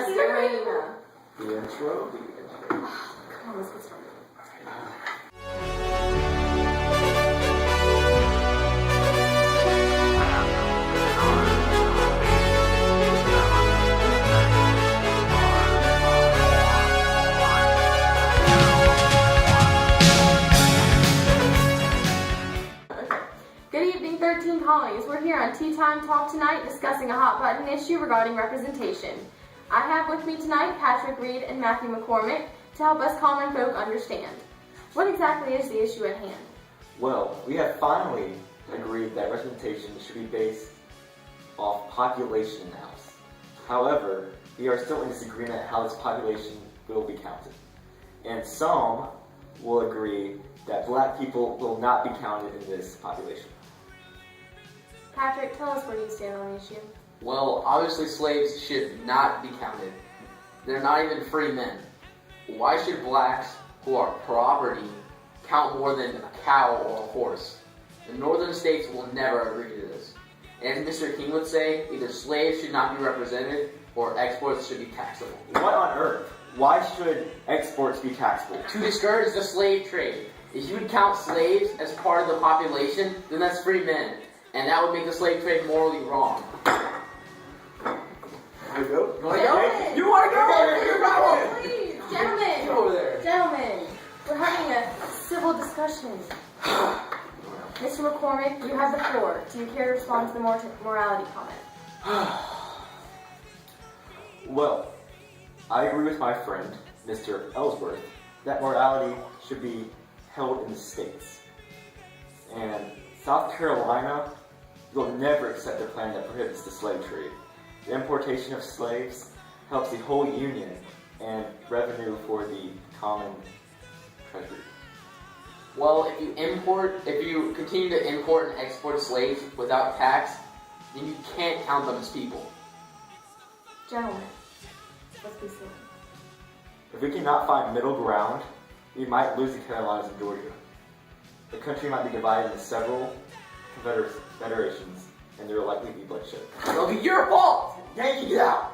Arena. The intro. Come on, let's get started. Good evening, 13 Colonies. We're here on Tea Time Talk tonight discussing a hot button issue regarding representation. I have with me tonight Patrick, Reid, and Matthew McCormick to help us common folk understand. What exactly is the issue at hand? Well, we have finally agreed that representation should be based off population in the House. However, we are still in disagreement how this population will be counted. And some will agree that black people will not be counted in this population. Patrick, tell us where you stand on the issue. Well, obviously slaves should not be counted. They're not even free men. Why should blacks who are property count more than a cow or a horse? The northern states will never agree to this. And as Mr. King would say, either slaves should not be represented or exports should be taxable. What on earth? Why should exports be taxable? To discourage the slave trade. If you would count slaves as part of the population, then that's free men. And that would make the slave trade morally wrong. You go? You wanna go? You wanna go? What's your problem? Please, gentlemen. Get over there. Gentlemen, we're having a civil discussion. Mr. McCormick, you have the floor. Do you care to respond to the morality comment? Well, I agree with my friend, Mr. Ellsworth, that morality should be held in the states. And South Carolina will never accept a plan that prohibits the slave trade. The importation of slaves helps the whole union and revenue for the common treasury. Well, if you continue to import and export slaves without tax, then you can't count them as people. Gentlemen, let's be civil. If we cannot find middle ground, we might lose the Carolinas and Georgia. The country might be divided into several federations, and there will likely be bloodshed. It'll be your fault! Yankee, get out!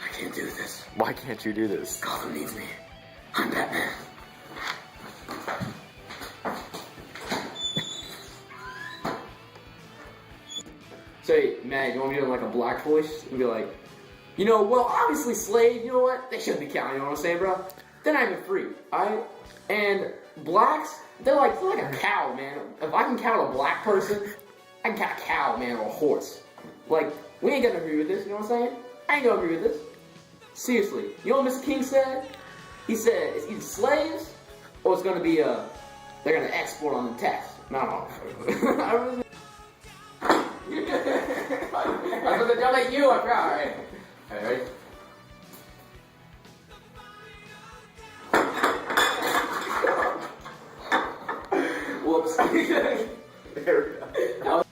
I can't do this. Why can't you do this? Gotham needs me. I'm Batman. Say, man, you want me to do like a black voice and be like, you know, well, obviously slave, you know what? They shouldn't be counted, you know what I'm saying, bro? They're not even free, alright? And blacks, they're like a cow, man. If I can count a black person, I can count a cow, man, or a horse. Like, we ain't gonna agree with this, you know what I'm saying? I ain't gonna agree with this. Seriously, you know what Mr. King said? He said it's either slaves or it's gonna be they're gonna export on the tax. No. I don't know. I'm gonna jump at you. Alright. Alright. Whoops. There we go.